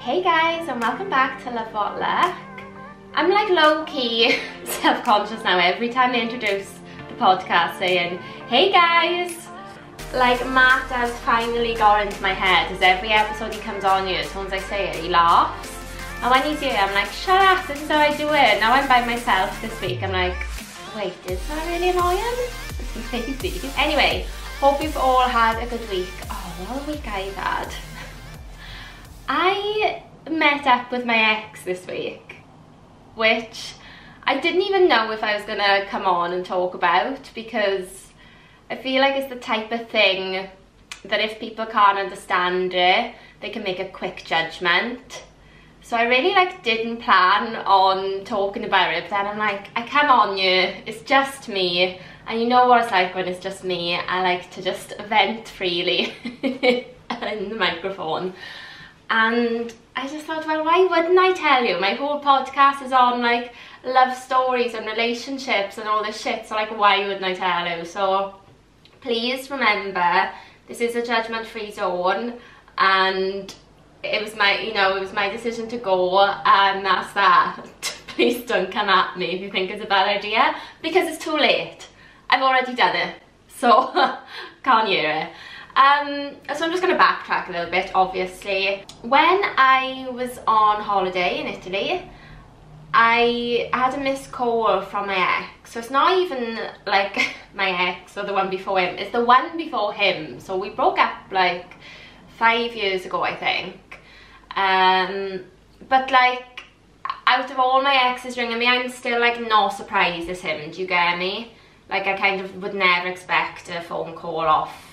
Hey guys, and welcome back to Love What Luck. I'm like low-key self-conscious now every time I introduce the podcast saying, hey guys. Like Matt has finally got into my head as every episode he comes on here, as soon as I say it, he laughs. And when he's here, I'm like, shut up, this is how I do it. Now I'm by myself this week, I'm like, wait, is that really annoying? It's lazy. Anyway, hope you've all had a good week. Oh, what a week I've had. I met up with my ex this week, which I didn't even know if I was gonna come on and talk about, because I feel like it's the type of thing that if people can't understand it, they can make a quick judgment. So I really didn't plan on talking about it, but then I'm like, I come on you, it's just me, and you know what it's like when it's just me. I like to just vent freely in the microphone. And I just thought, well, why wouldn't I tell you? My whole podcast is on like love stories and relationships and all this shit, so like why wouldn't I tell you? So please remember, this is a judgment-free zone, and it was my, it was my decision to go, and that's that. Please don't come at me if you think it's a bad idea, because it's too late. I've already done it, so can't hear it. So I'm just going to backtrack a little bit, obviously. When I was on holiday in Italy, I had a missed call from my ex. So it's not even like my ex or the one before him, it's the one before him. So we broke up like 5 years ago, I think. But like, out of all my exes ringing me, I'm still like not surprised as him, do you get me? Like I kind of would never expect a phone call off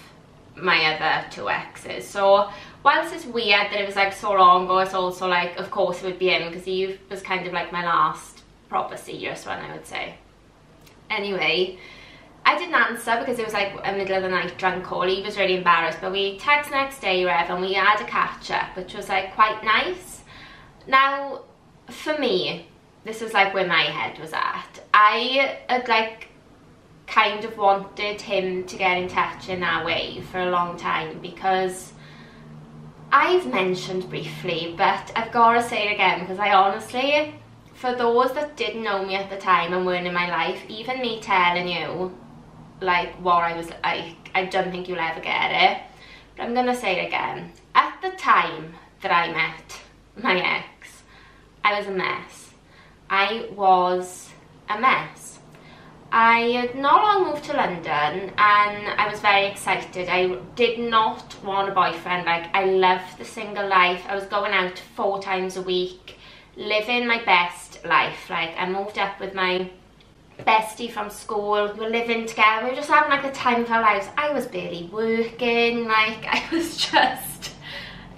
my other two exes. So whilst it's weird that it was like so long ago, it's also like, of course it would be him, because he was kind of like my last proper serious one, I would say. Anyway, I didn't answer because it was like a middle of the night drunk call. He was really embarrassed, but we texted next day, Rev, and we had a catch up, which was like quite nice. Now, for me, this is like where my head was at. I had like kind of wanted him to get in touch in that way for a long time, because I've mentioned briefly, but I've got to say it again, because I honestly, for those that didn't know me at the time and weren't in my life, even me telling you like what I was like, I don't think you'll ever get it, but I'm gonna say it again. At the time that I met my ex, I was a mess. I was a mess. I had not long moved to London, and I was very excited. I did not want a boyfriend. Like, I loved the single life. I was going out 4 times a week, living my best life. Like, I moved up with my bestie from school. We were living together. We were just having like the time of our lives. I was barely working. Like, I was just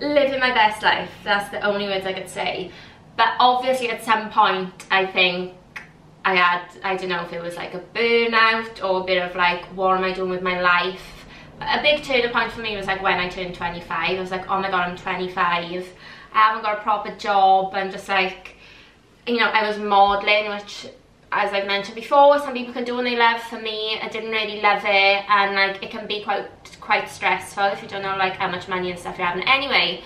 living my best life. That's the only words I could say. But obviously at some point, I think I had, I don't know if it was like a burnout or a bit of like, what am I doing with my life? A big turning point for me was like when I turned 25. I was like, oh my god, I'm 25. I haven't got a proper job. I'm just like, I was modelling, which, as I've mentioned before, some people can do when they love. For me, I didn't really love it, and like it can be quite stressful if you don't know like how much money and stuff you're having. Anyway,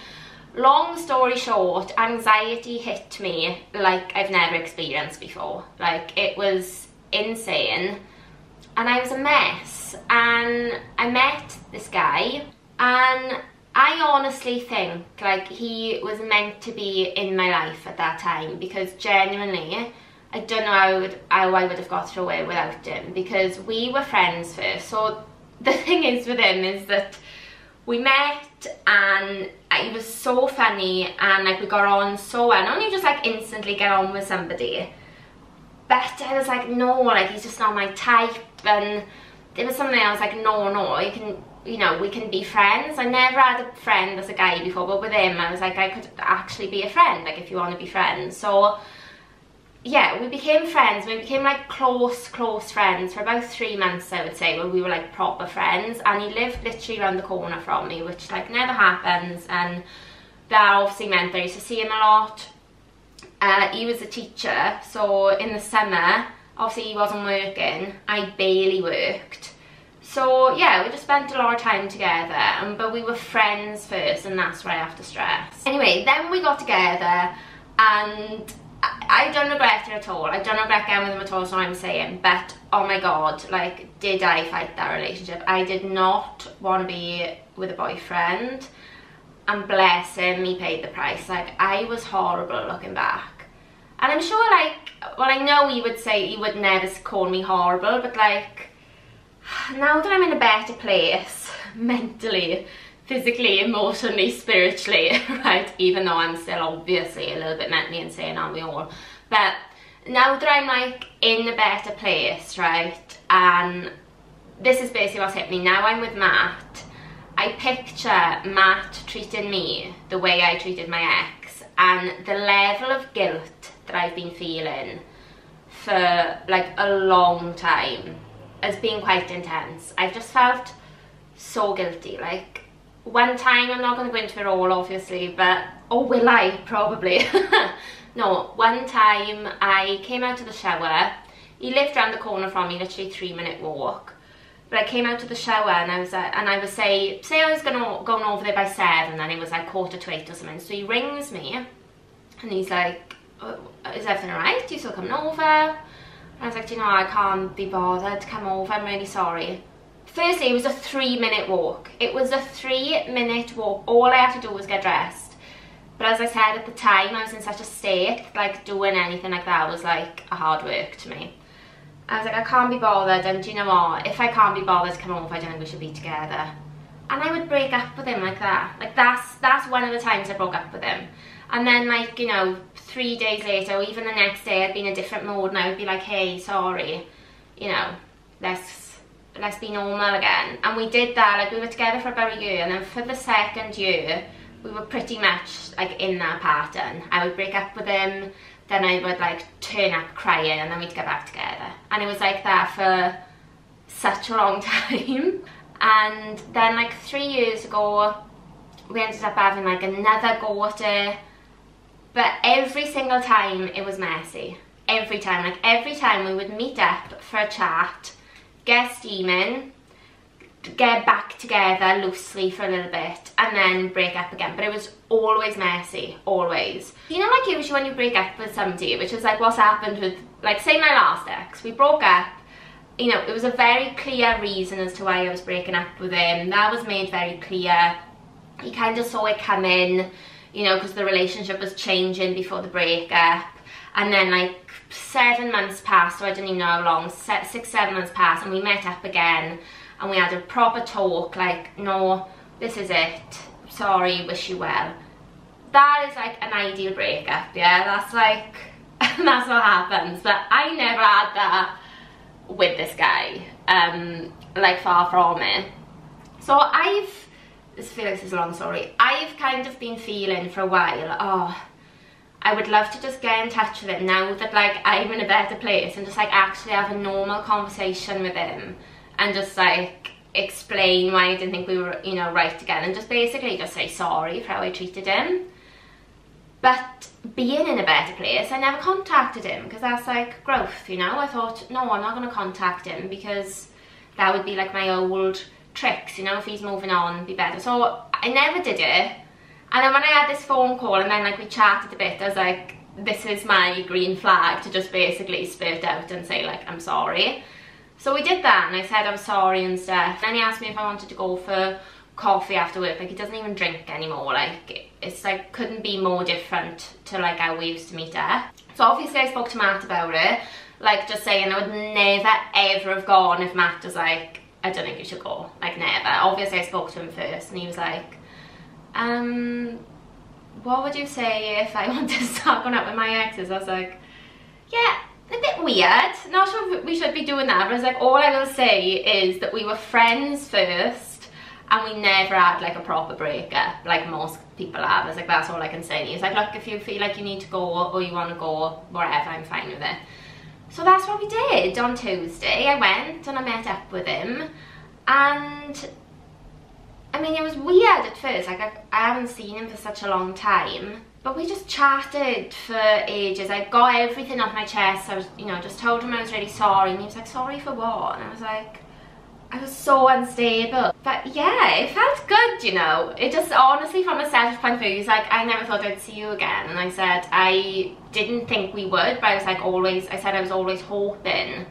long story short, anxiety hit me like I've never experienced before. Like, it was insane, and I was a mess. And I met this guy, and I honestly think like he was meant to be in my life at that time, because genuinely I don't know how I would have got through it without him, because we were friends first. So the thing is with him is that we met, and he was so funny, and like we got on so well. Not you just like instantly get on with somebody, but I was like, no, like he's just not my type. And there was something I was like, no, you can, we can be friends. I never had a friend as a guy before, but with him I was like, I could actually be a friend, like if you want to be friends. So yeah, we became friends. We became like close friends for about 3 months, I would say, where we were like proper friends. And he lived literally around the corner from me, which like never happens, and that obviously meant that I used to see him a lot. He was a teacher, so in the summer, obviously he wasn't working, I barely worked. So yeah, we just spent a lot of time together, but we were friends first, and that's what I have to stress. Anyway, then we got together, and I don't regret it at all. I don't regret getting with him at all, so I'm saying, but oh my god, like, did I fight that relationship? I did not want to be with a boyfriend, and bless him, he paid the price. Like, I was horrible looking back, and I'm sure, like, well, I know he would say he would never call me horrible, but like, now that I'm in a better place mentally, physically, emotionally, spiritually, right, even though I'm still obviously a little bit mentally insane, aren't we all, but now that I'm like in a better place, right, and this is basically what's hit me. Now I'm with Matt, I picture Matt treating me the way I treated my ex, and the level of guilt that I've been feeling for like a long time has been quite intense. I've just felt so guilty. Like, one time, I'm not going to go into it all obviously, but, oh, will I? Probably. No, one time I came out of the shower. He lived around the corner from me, literally 3-minute walk. But I came out of the shower and I was say I was going over there by 7, and it was like 7:45 or something. So he rings me and he's like, oh, is everything alright? You still coming over? And I was like, you know, I can't be bothered to come over, I'm really sorry. Firstly, it was a 3-minute walk. It was a 3-minute walk. All I had to do was get dressed. But as I said, at the time, I was in such a state, like, doing anything like that was like a hard work to me. I was like, I can't be bothered, and do you know what? If I can't be bothered to come over, I don't think we should be together. And I would break up with him like that. Like, that's one of the times I broke up with him. And then, like, you know, 3 days later, or even the next day, I'd be in a different mood, and I would be like, hey, sorry, you know, let's be normal again. And we did that. Like, we were together for about a year, and then for the 2nd year, we were pretty much like in that pattern. I would break up with him, then I would like turn up crying, and then we'd get back together. And it was like that for such a long time. And then like 3 years ago, we ended up having like another go at it. But every single time it was messy. Every time. Like, every time we would meet up for a chat, get steaming, get back together loosely for a little bit, and then break up again. But it was always messy, always. You know, like, usually when you break up with somebody, which is like what's happened with, like, say my last ex, we broke up, you know, it was a very clear reason as to why I was breaking up with him. That was made very clear. He kind of saw it coming, you know, because the relationship was changing before the breakup. And then like 7 months passed, so I didn't even know how long, 6, 7 months passed, and we met up again, and we had a proper talk, like, no, this is it, sorry, wish you well. That is like an ideal breakup, yeah, that's like, that's what happens. But I never had that with this guy, like, far from it. So I feel like this is a long story. I've kind of been feeling for a while, oh, I would love to just get in touch with him now that, like, I'm in a better place, and just like actually have a normal conversation with him, and just like explain why I didn't think we were, you know, right together, and just basically just say sorry for how I treated him. But being in a better place, I never contacted him, because that's like growth, you know. I thought, no, I'm not going to contact him, because that would be like my old tricks, you know, if he's moving on, be better. So I never did it. And then when I had this phone call, and then like we chatted a bit, I was like, this is my green flag to just basically spit out and say, like, I'm sorry. So we did that, and I said I'm sorry and stuff. Then he asked me if I wanted to go for coffee after work. Like, he doesn't even drink anymore. Like, it's like, couldn't be more different to like how we used to meet up. So obviously I spoke to Matt about it, like, just saying I would never ever have gone if Matt was like, I don't think you should go, like, never. Obviously I spoke to him first, and he was like, what would you say if I wanted to start going out with my exes? I was like, yeah, a bit weird, not sure if we should be doing that. But I was like, all I will say is that we were friends first, and we never had like a proper breakup like most people have. I was like, that's all I can say. And he was like, look, if you feel like you need to go, or you want to go, whatever, I'm fine with it. So that's what we did. On Tuesday I went and I met up with him, and I mean, it was weird at first. Like, I haven't seen him for such a long time, but we just chatted for ages. I got everything off my chest. I was, you know, just told him I was really sorry, and he was like, sorry for what? And I was like, I was so unstable. But yeah, it felt good, you know. It just, honestly, from a selfish point of view, he's like, I never thought I'd see you again. And I said, I didn't think we would, but I was like, I was always hoping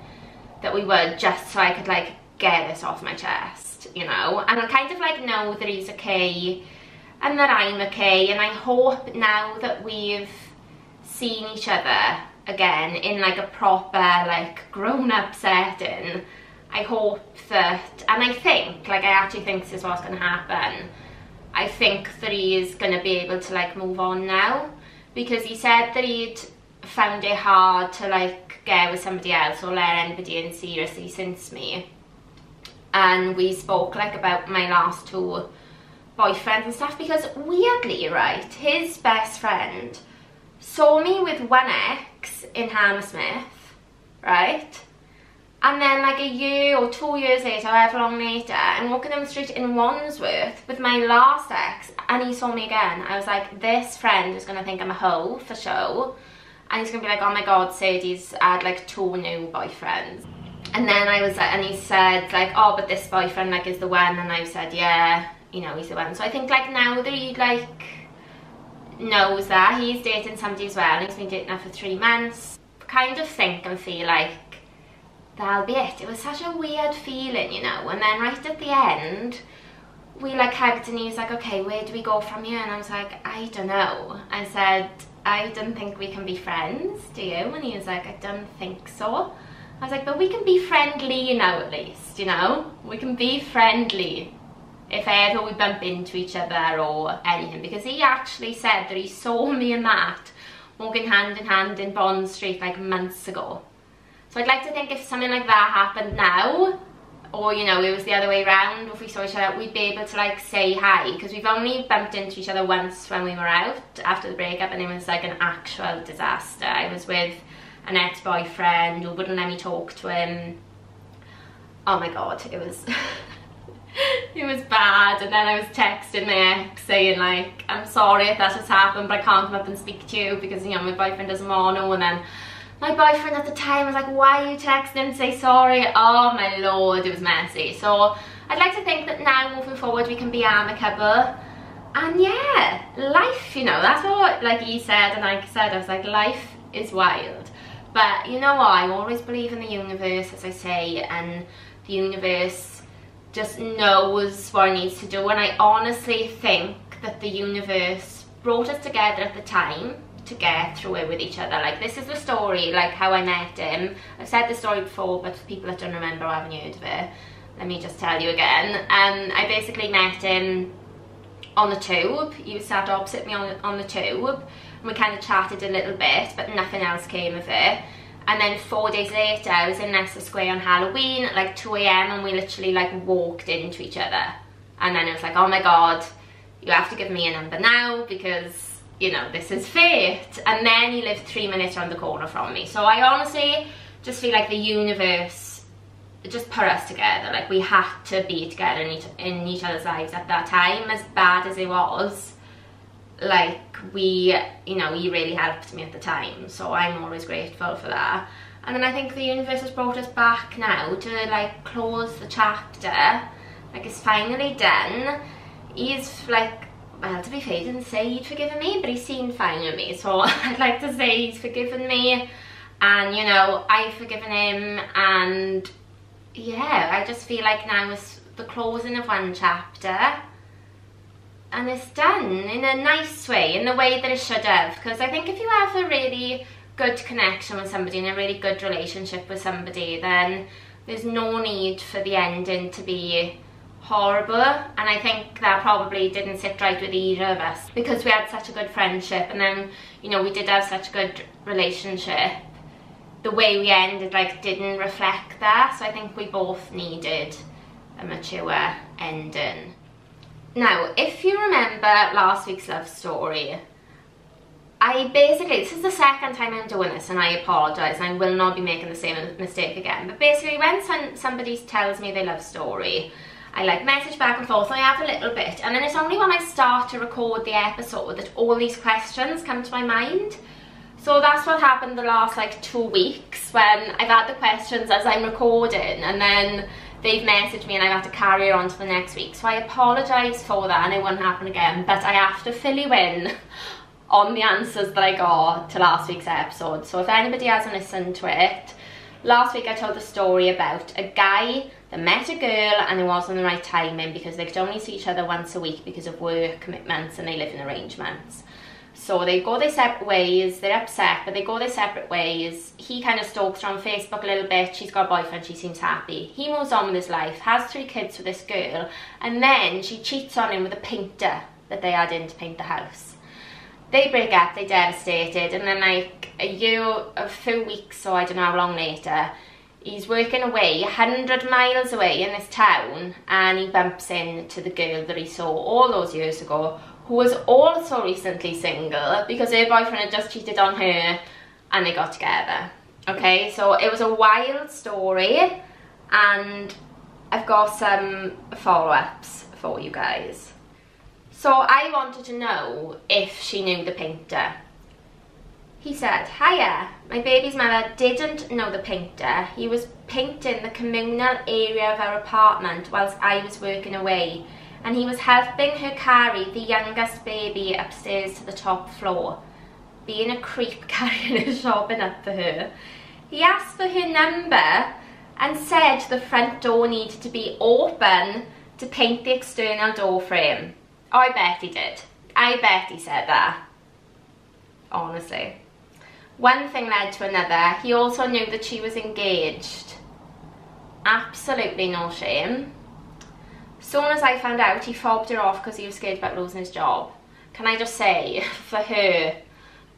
that we would, just so I could like get this off my chest, you know. And I kind of like know that he's okay and that I'm okay, and I hope now that we've seen each other again in like a proper like grown-up setting, I hope that, and I think, like I actually think this is what's going to happen, I think that he is going to be able to like move on now, because he said that he'd found it hard to like get with somebody else or let anybody in seriously since me. And we spoke like about my last 2 boyfriends and stuff, because weirdly, right, his best friend saw me with one ex in Hammersmith, right? And then like a year or 2 years later, however long later, I'm walking down the street in Wandsworth with my last ex, and he saw me again. I was like, this friend is going to think I'm a hoe for show, and he's going to be like, oh my god, Sadie's had like 2 new boyfriends. And then I was like, and he said like, oh, but this boyfriend like is the one, and I said, yeah, you know, he's the one. So I think like now that he like knows that he's dating somebody as well, and he's been dating her for 3 months, kind of think and feel like that'll be it. It was such a weird feeling, you know. And then right at the end, we like hugged, and he was like, okay, where do we go from here? And I was like, I don't know. I said, I don't think we can be friends, do you? And he was like, I don't think so. I was like, but we can be friendly now at least, you know? We can be friendly if ever we bump into each other or anything. Because he actually said that he saw me and Matt walking hand in hand in Bond Street like months ago. So I'd like to think if something like that happened now, or you know, it was the other way around, if we saw each other, we'd be able to like say hi, because we've only bumped into each other once when we were out after the breakup, and it was like an actual disaster. I was with an ex-boyfriend who wouldn't let me talk to him. Oh my god, it was it was bad. And then I was texting my ex saying like, I'm sorry if that has happened, but I can't come up and speak to you because, you know, my boyfriend doesn't want to. And then my boyfriend at the time was like, why are you texting him to say sorry? Oh my lord, it was messy. So I'd like to think that now moving forward we can be amicable. And yeah, life, you know, that's what like he said, and like I said, I was like, life is wild. But you know what, I always believe in the universe, as I say, and the universe just knows what it needs to do. And I honestly think that the universe brought us together at the time to get through it with each other. Like, this is the story, like how I met him. I've said this story before, but for people that don't remember or haven't heard of it, let me just tell you again. I basically met him on the tube. He was sat opposite me on the tube, and we kind of chatted a little bit, but nothing else came of it. And then 4 days later, I was in Leicester Square on Halloween at like 2 AM, and we literally like walked into each other. And then it was like, oh my god, you have to give me a number now, because, you know, this is fate. And then he lived 3 minutes around the corner from me. So I honestly just feel like the universe just put us together. Like, we had to be together in each other's lives at that time, as bad as it was. Like, we, you know, he really helped me at the time, so I'm always grateful for that. And then I think the universe has brought us back now to like close the chapter. Like, it's finally done. He's like, well, to be fair, he didn't say he'd forgiven me, but he seemed fine with me, so I'd like to say he's forgiven me, and you know, I've forgiven him. And yeah, I just feel like now is the closing of one chapter, and it's done in a nice way, in the way that it should have. Because I think if you have a really good connection with somebody and a really good relationship with somebody, then there's no need for the ending to be horrible. And I think that probably didn't sit right with either of us, because we had such a good friendship, and then, you know, we did have such a good relationship. The way we ended like didn't reflect that, so I think we both needed a mature ending. Now, if you remember last week's love story, I basically, this is the second time I'm doing this, and I apologise, and I will not be making the same mistake again, but basically when somebody tells me their love story, I like message back and forth, and I have a little bit, and then it's only when I start to record the episode that all these questions come to my mind. So that's what happened the last like 2 weeks, when I've had the questions as I'm recording, and then they've messaged me and I've had to carry it on to the next week. So I apologise for that and it won't happen again, but I have to fill you in on the answers that I got to last week's episode. So if anybody hasn't listened to it, last week I told the story about a guy that met a girl and it wasn't the right timing because they could only see each other once a week because of work commitments and they live in arrangements. So they go their separate ways, they're upset, but they go their separate ways. He kind of stalks her on Facebook a little bit, she's got a boyfriend, she seems happy. He moves on with his life, has 3 kids with this girl, and then she cheats on him with a painter that they had in to paint the house. They break up, they're devastated, and then like a few weeks, or I don't know how long later, he's working away 100 miles away in this town, and he bumps into the girl that he saw all those years ago, who was also recently single because her boyfriend had just cheated on her and they got together. Okay, so it was a wild story and I've got some follow-ups for you guys. So I wanted to know if she knew the painter. He said, "Hiya, my baby's mother didn't know the painter. He was painting the communal area of our apartment whilst I was working away. And he was helping her carry the youngest baby upstairs to the top floor, being a creep carrying her shopping up for her. He asked for her number and said the front door needed to be open to paint the external door frame." Oh, I bet he did. I bet he said that. Honestly. One thing led to another. He also knew that she was engaged. Absolutely no shame. Soon as I found out, he fobbed her off because he was scared about losing his job. Can I just say, for her,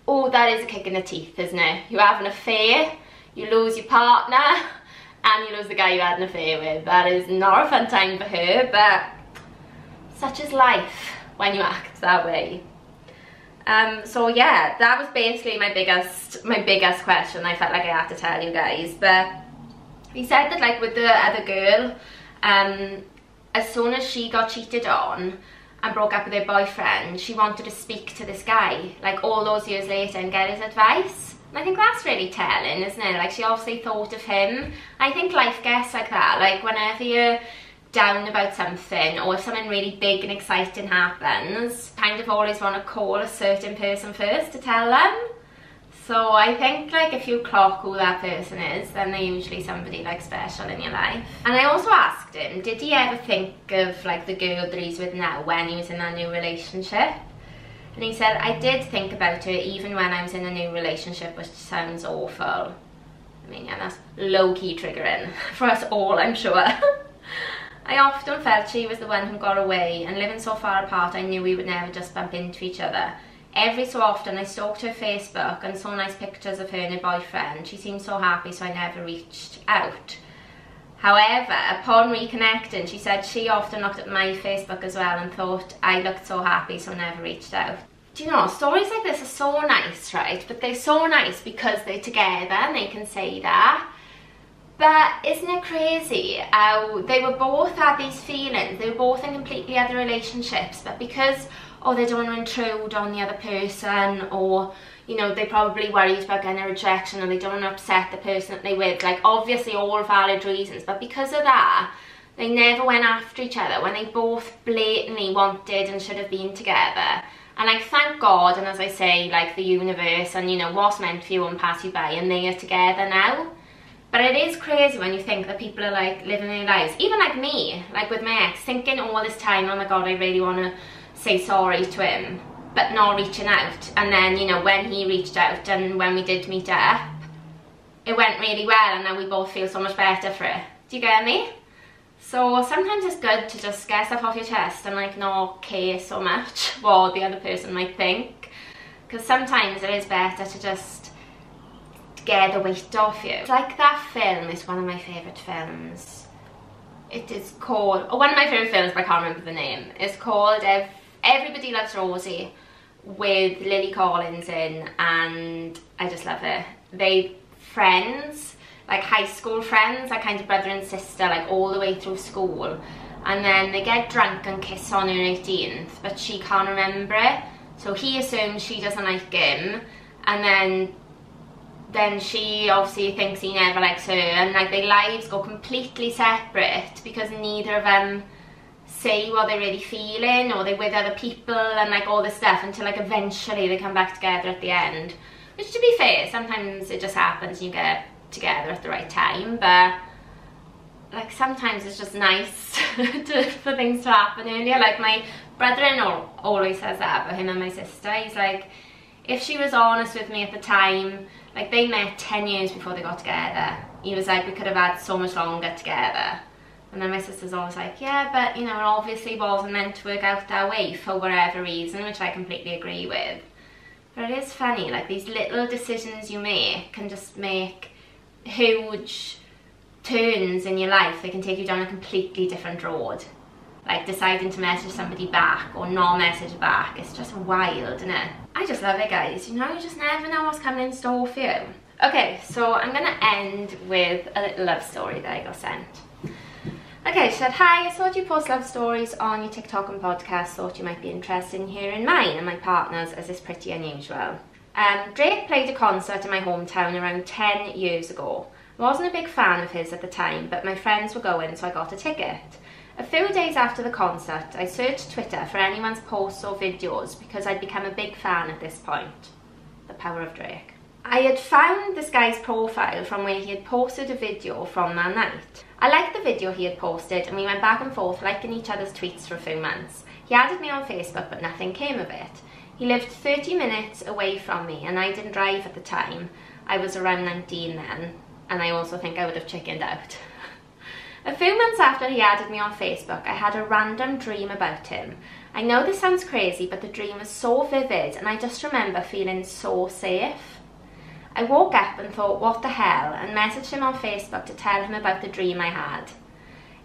oh, that is a kick in the teeth, isn't it? You have an affair, you lose your partner, and you lose the guy you had an affair with. That is not a fun time for her, but such is life when you act that way. So yeah, that was basically my biggest question. I felt like I had to tell you guys. But he said that like with the other girl, as soon as she got cheated on and broke up with her boyfriend, she wanted to speak to this guy, like all those years later, and get his advice. And I think that's really telling, isn't it? Like she obviously thought of him. I think life gets like that. Like whenever you're down about something, or if something really big and exciting happens, kind of always want to call a certain person first to tell them. So I think like if you clock who that person is, then they're usually somebody like special in your life. And I also asked him, did he ever think of like the girl that he's with now when he was in that new relationship? And he said, "I did think about her even when I was in a new relationship," which sounds awful. I mean, yeah, that's low-key triggering for us all, I'm sure. "I often felt she was the one who got away, and living so far apart, I knew we would never just bump into each other. Every so often I stalked her Facebook and saw nice pictures of her and her boyfriend. She seemed so happy, so I never reached out. However, upon reconnecting, she said she often looked at my Facebook as well and thought I looked so happy, so never reached out." Do you know, stories like this are so nice, right? But they're so nice because they're together and they can say that. But isn't it crazy how they were both had these feelings, they were both in completely other relationships, but because, oh, they don't want to intrude on the other person, or, you know, they're probably worried about getting a rejection, or they don't want to upset the person that they're with, like obviously all valid reasons, but because of that, they never went after each other when they both blatantly wanted and should have been together. And like, thank God, and as I say, like the universe and, you know, what's meant for you won't pass you by, and they are together now. But it is crazy when you think that people are like living their lives, even like me, like with my ex, thinking all this time, oh my God, I really want to say sorry to him, but not reaching out. And then, you know, when he reached out and when we did meet up, it went really well, and now we both feel so much better for it. Do you get me? So sometimes it's good to just get stuff off your chest and like not care so much what the other person might think, because sometimes it is better to just get the weight off you. Like that film is one of my favourite films. It is called, or one of my favourite films, but I can't remember the name. It's called Everybody Loves Rosie, with Lily Collins in, and I just love it. They friends, like high school friends, like kind of brother and sister, like all the way through school, and then they get drunk and kiss on her 18th, but she can't remember it, so he assumes she doesn't like him, and then then she obviously thinks he never likes her, and like their lives go completely separate because neither of them say what they're really feeling, or they're with other people and like all this stuff, until like eventually they come back together at the end. Which, to be fair, sometimes it just happens and you get together at the right time, but like sometimes it's just nice for things to happen earlier. Like my brother-in-law always says that about him and my sister. He's like, if she was honest with me at the time, like they met 10 years before they got together, he was like, we could have had so much longer together. And then my sister's always like, yeah, but you know, it obviously wasn't meant to work out that way for whatever reason, which I completely agree with. But it is funny, like these little decisions you make can just make huge turns in your life. They can take you down a completely different road. Like deciding to message somebody back or not message back. It's just wild, isn't it? I just love it, guys. You know, you just never know what's coming in store for you. Okay, so I'm gonna end with a little love story that I got sent. Okay, she said, hi, I saw you post love stories on your TikTok and podcast, thought you might be interested in hearing mine and my partner's, as it's pretty unusual. Drake played a concert in my hometown around 10 years ago. I wasn't a big fan of his at the time, but my friends were going, so I got a ticket. A few days after the concert, I searched Twitter for anyone's posts or videos because I'd become a big fan at this point. The power of Drake. I had found this guy's profile from where he had posted a video from that night. I liked the video he had posted and we went back and forth liking each other's tweets for a few months. He added me on Facebook but nothing came of it. He lived 30 minutes away from me and I didn't drive at the time. I was around 19 then, and I also think I would have chickened out. A few months after he added me on Facebook, I had a random dream about him. I know this sounds crazy, but the dream was so vivid and I just remember feeling so safe. I woke up and thought, what the hell, and messaged him on Facebook to tell him about the dream I had.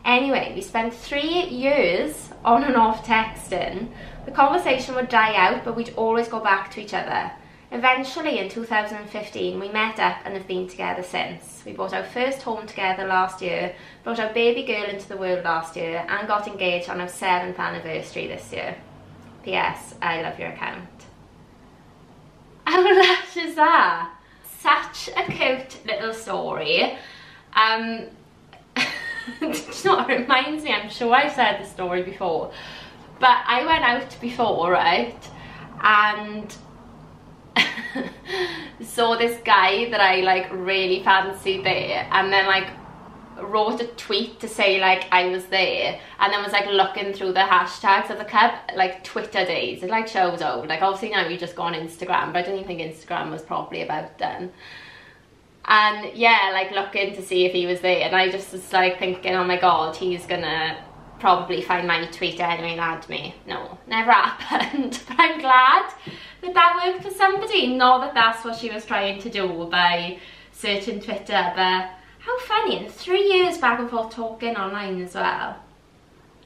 Anyway, we spent 3 years on and off texting. The conversation would die out, but we'd always go back to each other. Eventually, in 2015, we met up and have been together since. We bought our first home together last year, brought our baby girl into the world last year, and got engaged on our 7th anniversary this year. P.S. I love your account. How lush is that? Such a cute little story. Do you know what it reminds me? I'm sure I've said the story before, but I went out before, right, and saw this guy that I like really fancied there, and then like wrote a tweet to say like I was there, and then was like looking through the hashtags of the club, like Twitter days. It like shows old. Like obviously now you just go on Instagram, but I don't even think Instagram was properly about then. And yeah, like looking to see if he was there, and I just was like thinking, oh my god, he's gonna probably find my tweet anyway and add me. No, never happened. But I'm glad that that worked for somebody. Not that that's what she was trying to do by searching Twitter, but how funny. And 3 years back and forth talking online as well.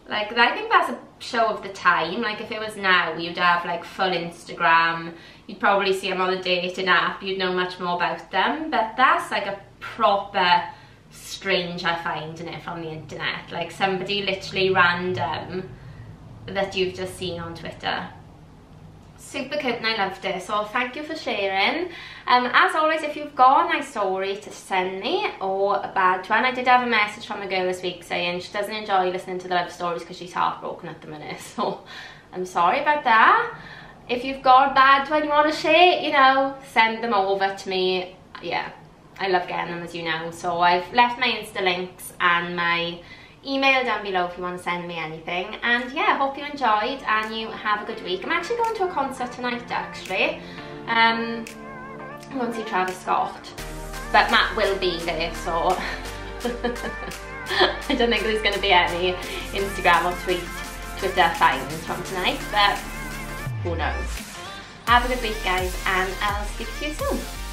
Like, I think that's a show of the time. Like, if it was now, you'd have like full Instagram, you'd probably see them on a dating app, you'd know much more about them. But that's like a proper strange, I find, in it, from the internet. Like somebody literally random that you've just seen on Twitter. Super cute and I loved it, so thank you for sharing. As always, if you've got a nice story to send me, or a bad one, I did have a message from a girl this week saying she doesn't enjoy listening to the love stories because she's heartbroken at the minute, so I'm sorry about that. If you've got a bad one you want to share, you know, send them over to me. Yeah, I love getting them, as you know, so I've left my Insta links and my email down below if you want to send me anything. And yeah, hope you enjoyed and you have a good week. I'm actually going to a concert tonight, actually. I'm going to see Travis Scott, but Matt will be there, so I don't think there's going to be any Instagram or Twitter fines from tonight, but who knows. Have a good week, guys, and I'll speak to you soon.